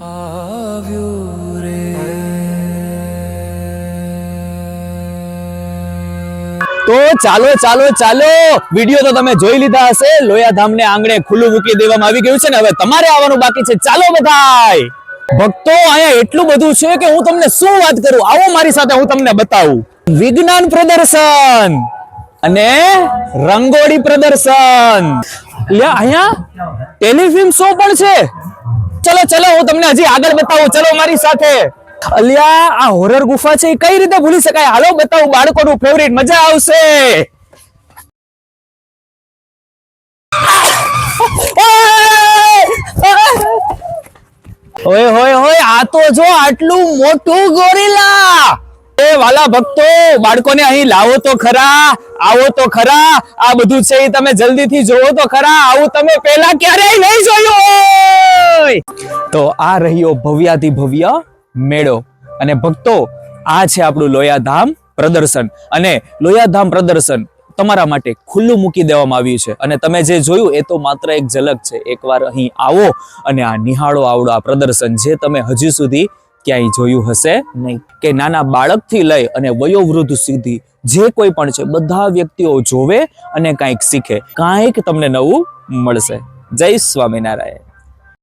તો ચાલો ચાલો ચાલો, વિડીયો તો તમે જોઈ લીધા હશે. લોયાધામ ને આંગણે ખુલ્લું મૂકી દેવામાં આવી ગયું છે ને હવે તમારે આવવાનું બાકી છે. ચાલો બધાય ભક્તો, અહીંયા એટલું બધું છે કે હું તમને શું વાત કરું. આવો મારી સાથે, હું તમને બતાવું. વિજ્ઞાન પ્રદર્શન અને રંગોળી પ્રદર્શન, અહીંયા ટેલિફિલ્મ શો પણ છે. ચલો ચલો, હું તમને હજી આગળ બતાવું. ચલો મારી સાથે. અલ્યા, આ હોરર ગુફા છે, કઈ રીતે ભૂલી શકાય? હાલો બતાવું, બાળકોનું ફેવરિટ, મજા આવશે. ઓય હોય હોય, આ તો જો આટલું મોટું ગોરીલા. એ વાલા ભક્તો, બાળકોને અહીં લાવો તો ખરા, આવો તો ખરા. આ બધું છે એ તમે જલ્દીથી જોવો તો ખરા. આવું તમે પહેલા ક્યારેય નહીં જોયું હોય. તો આ રહ્યો ભવ્યાથી ભવ્ય મેળો. અને ભક્તો, આ છે આપણું લોયાધામ પ્રદર્શન. અને લોયાધામ પ્રદર્શન તમારા માટે ખુલ્લું મૂકી દેવામાં આવ્યું છે. અને તમે જે જોયું એ તો માત્ર એક ઝલક છે. એકવાર અહીં આવો અને આ નિહાળો આવડો આ પ્રદર્શન, જે તમે હજી સુધી ક્યાંય જોયું હશે નહીં. કે નાના બાળકથી લઈ અને વયોવૃદ્ધ સુધી જે કોઈ પણ છે, બધા વ્યક્તિઓ જોવે અને કંઈક શીખે, કંઈક તમને નવું મળશે. જય સ્વામિનારાયણ.